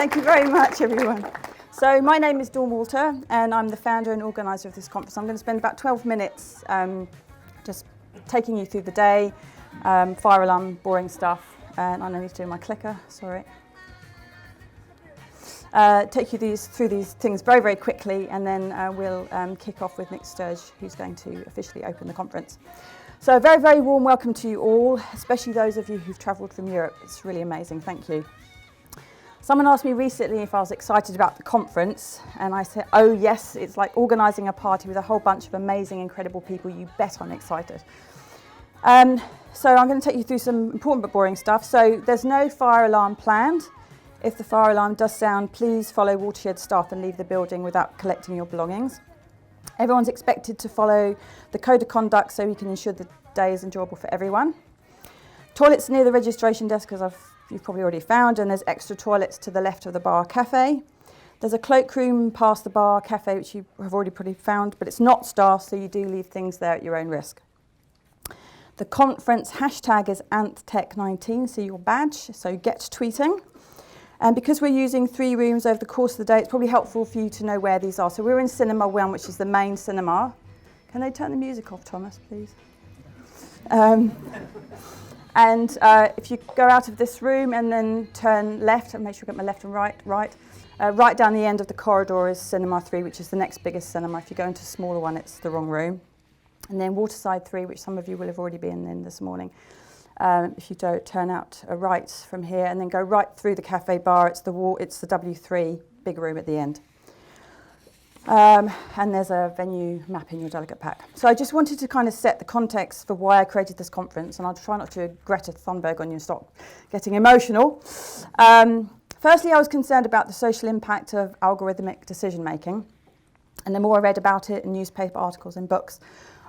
Thank you very much, everyone. So my name is Dawn Walter, and I'm the founder and organiser of this conference. I'm going to spend about 12 minutes just taking you through the day, fire alarm, boring stuff, and I need to do my clicker, sorry. Take you through these things very, very quickly, and then we'll kick off with Nick Sturge, who's going to officially open the conference. So a very, very warm welcome to you all, especially those of you who've travelled from Europe. It's really amazing, thank you. Someone asked me recently if I was excited about the conference, and I said, oh yes, it's like organising a party with a whole bunch of amazing, incredible people. You bet I'm excited. So I'm going to take you through some important but boring stuff. So there's no fire alarm planned. If the fire alarm does sound, please follow Watershed staff and leave the building without collecting your belongings. Everyone's expected to follow the code of conduct so we can ensure the day is enjoyable for everyone. Toilets near the registration desk, as you've probably already found, and there's extra toilets to the left of the bar cafe. There's a cloakroom past the bar cafe, which you have already probably found, but it's not staffed, so you do leave things there at your own risk. The conference hashtag is AnthTech19, so your badge, so get tweeting. And because we're using 3 rooms over the course of the day, it's probably helpful for you to know where these are. So we're in Cinema 1, which is the main cinema. Can they turn the music off, Thomas, please? And if you go out of this room and then turn left, and make sure you get my left and right, right down the end of the corridor is Cinema 3, which is the next biggest cinema. If you go into a smaller one, it's the wrong room. And then Waterside 3, which some of you will have already been in this morning. If you don't turn out a right from here and then go right through the cafe bar, it's the W3 big room at the end. And there's a venue map in your delegate pack. So I just wanted to kind of set the context for why I created this conference, and I'll try not to Greta Thunberg on you and stop getting emotional. Firstly, I was concerned about the social impact of algorithmic decision making, and the more I read about it in newspaper articles and books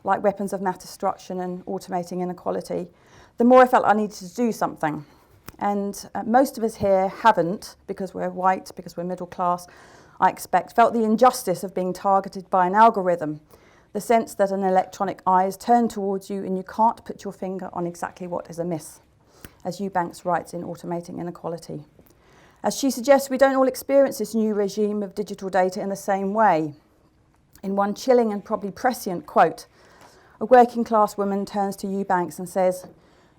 like Weapons of Mass Destruction and Automating Inequality, the more I felt I needed to do something. And most of us here haven't, because we're white, because we're middle class, I expect, felt the injustice of being targeted by an algorithm, the sense that an electronic eye is turned towards you and you can't put your finger on exactly what is amiss, as Eubanks writes in Automating Inequality. As she suggests, we don't all experience this new regime of digital data in the same way. In one chilling and probably prescient quote, a working class woman turns to Eubanks and says,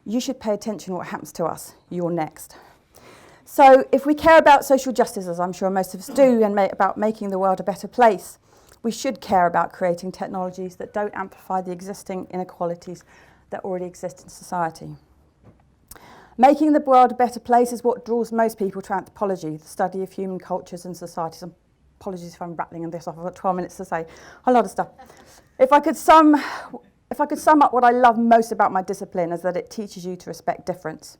"You should pay attention to what happens to us. You're next." So if we care about social justice, as I'm sure most of us do, and about making the world a better place, we should care about creating technologies that don't amplify the existing inequalities that already exist in society. Making the world a better place is what draws most people to anthropology, the study of human cultures and societies. Apologies if I'm rattling this off, I've got 12 minutes to say a lot of stuff. If I could sum up what I love most about my discipline is that it teaches you to respect difference.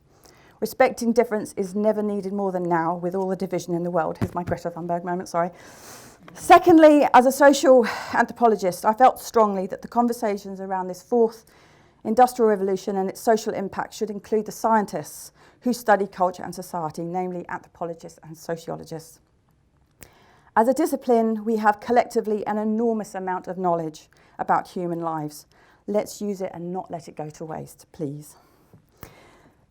Respecting difference is never needed more than now with all the division in the world. Here's my Greta Thunberg moment, sorry. Secondly, as a social anthropologist, I felt strongly that the conversations around this 4th industrial revolution and its social impact should include the scientists who study culture and society, namely anthropologists and sociologists. As a discipline, we have collectively an enormous amount of knowledge about human lives. Let's use it and not let it go to waste, please.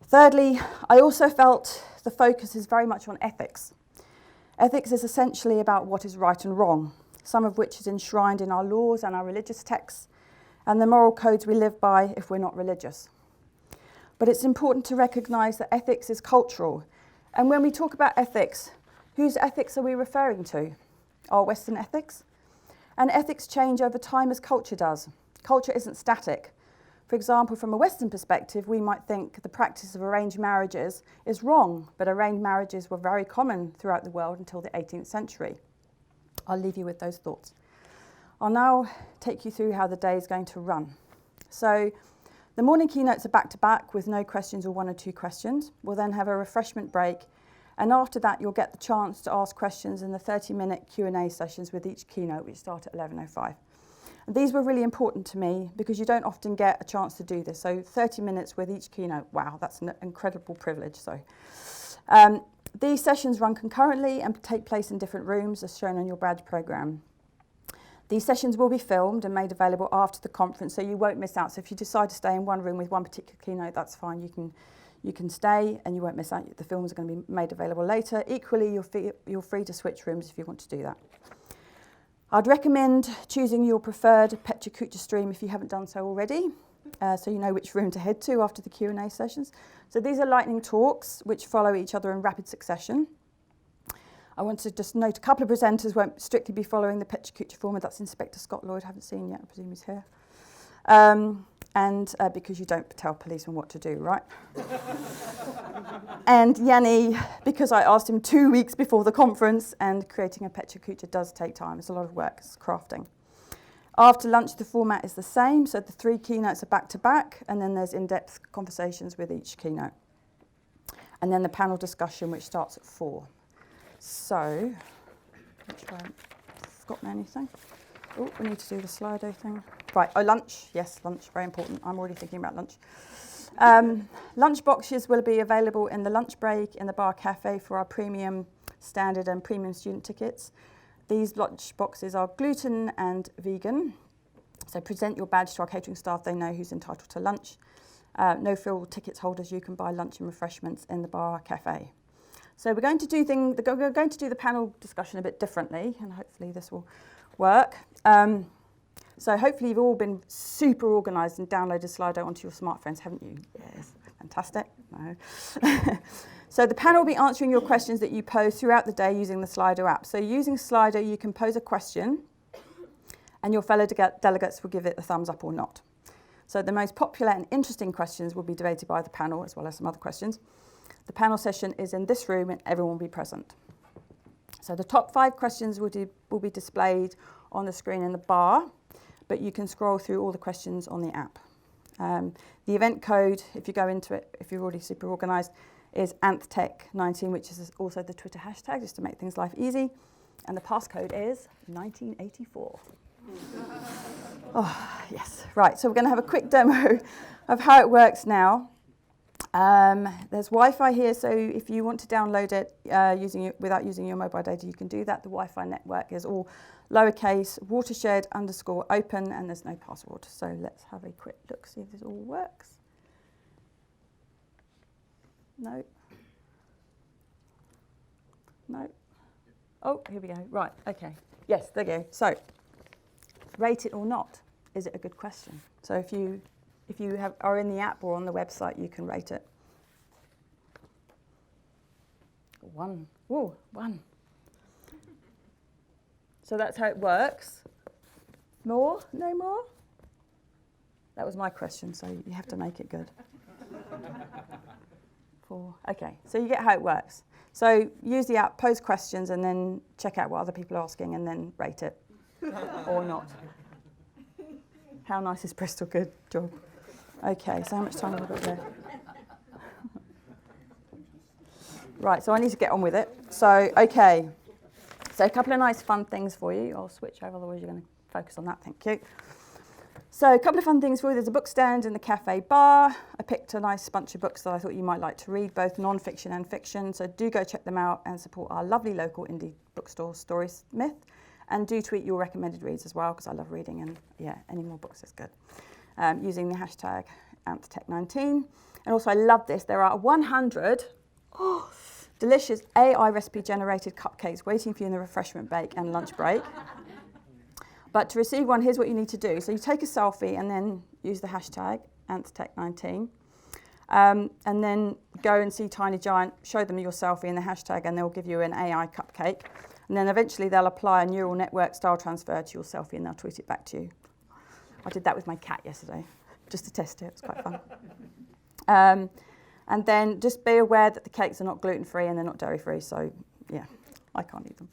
Thirdly, I also felt the focus is very much on ethics. Ethics is essentially about what is right and wrong, some of which is enshrined in our laws and our religious texts, and the moral codes we live by if we're not religious. But it's important to recognise that ethics is cultural. And when we talk about ethics, whose ethics are we referring to? Our Western ethics? And ethics change over time as culture does. Culture isn't static. For example, from a Western perspective, we might think the practice of arranged marriages is wrong, but arranged marriages were very common throughout the world until the 18th century. I'll leave you with those thoughts. I'll now take you through how the day is going to run. So the morning keynotes are back-to-back with no questions or 1 or 2 questions. We'll then have a refreshment break, and after that you'll get the chance to ask questions in the 30-minute Q&A sessions with each keynote, which start at 11:05. And these were really important to me because you don't often get a chance to do this. So 30 minutes with each keynote, wow, that's an incredible privilege. So these sessions run concurrently and take place in different rooms as shown on your badge programme. These sessions will be filmed and made available after the conference, so you won't miss out. So if you decide to stay in one room with one particular keynote, that's fine. You can stay and you won't miss out. The films are going to be made available later. Equally, you're free to switch rooms if you want to do that. I'd recommend choosing your preferred PetraKucha stream if you haven't done so already, so you know which room to head to after the Q&A sessions. So these are lightning talks which follow each other in rapid succession. I want to just note a couple of presenters won't strictly be following the PetraKucha format. That's Inspector Scott Lloyd, haven't seen yet, I presume he's here. And because you don't tell policemen what to do, right? And Yanni, because I asked him 2 weeks before the conference, and creating a PetraKucha does take time. It's a lot of work, it's crafting. After lunch, the format is the same, so the 3 keynotes are back-to-back, and then there's in-depth conversations with each keynote. And then the panel discussion, which starts at 4. So, make sure I haven't forgotten anything. Oh, we need to do the Slido thing. Right, lunch. Yes, lunch, very important. I'm already thinking about lunch. Lunch boxes will be available in the lunch break in the bar cafe for our premium standard and premium student tickets. These lunch boxes are gluten and vegan. So present your badge to our catering staff. They know who's entitled to lunch. No frill tickets holders, you can buy lunch and refreshments in the bar cafe. So we're going to do the panel discussion a bit differently, and hopefully this will work. So hopefully you've all been super organised and downloaded Slido onto your smartphones, haven't you? Yes, fantastic. No. So the panel will be answering your questions that you pose throughout the day using the Slido app. So using Slido, you can pose a question, and your fellow delegates will give it a thumbs up or not. So the most popular and interesting questions will be debated by the panel, as well as some other questions. The panel session is in this room, and everyone will be present. So the top 5 questions will be displayed on the screen in the bar, but you can scroll through all the questions on the app. The event code, if you go into it, if you're already super organised, is AnthTech19, which is also the Twitter hashtag, just to make things life easy. And the passcode is 1984. Oh, yes. Right, so we're going to have a quick demo of how it works now. There's Wi-Fi here, so if you want to download it without using your mobile data, you can do that. The Wi-Fi network is all lowercase, watershed_open, and there's no password. So let's have a quick look, see if this all works. No. No. Oh, here we go. Right, okay. Yes, there you go. So, rate it or not. Is it a good question? So if you are in the app or on the website, you can rate it. 1. Ooh, 1. So that's how it works. More? No more? That was my question, so you have to make it good. 4. Okay, so you get how it works. So use the app, pose questions, and then check out what other people are asking, and then rate it. Or not. How nice is Bristol? Good job. Okay, so how much time have I got there? Right, so I need to get on with it. So, okay. So a couple of nice fun things for you. I'll switch over, otherwise you're going to focus on that. Thank you. So a couple of fun things for you. There's a book stand in the cafe bar. I picked a nice bunch of books that I thought you might like to read, both non-fiction and fiction. So do go check them out and support our lovely local indie bookstore, Storysmith. And do tweet your recommended reads as well, because I love reading, and yeah, any more books is good. Using the hashtag AnthTech19. And also I love this. There are 100 delicious AI recipe generated cupcakes waiting for you in the refreshment break and lunch break. But to receive one, here's what you need to do. So you take a selfie and then use the hashtag AnthTech19. And then go and see Tiny Giant, show them your selfie and the hashtag, and they'll give you an AI cupcake. And then eventually they'll apply a neural network style transfer to your selfie and they'll tweet it back to you. I did that with my cat yesterday, just to test it. It was quite fun. And then just be aware that the cakes are not gluten-free and they're not dairy-free. So, yeah, I can't eat them.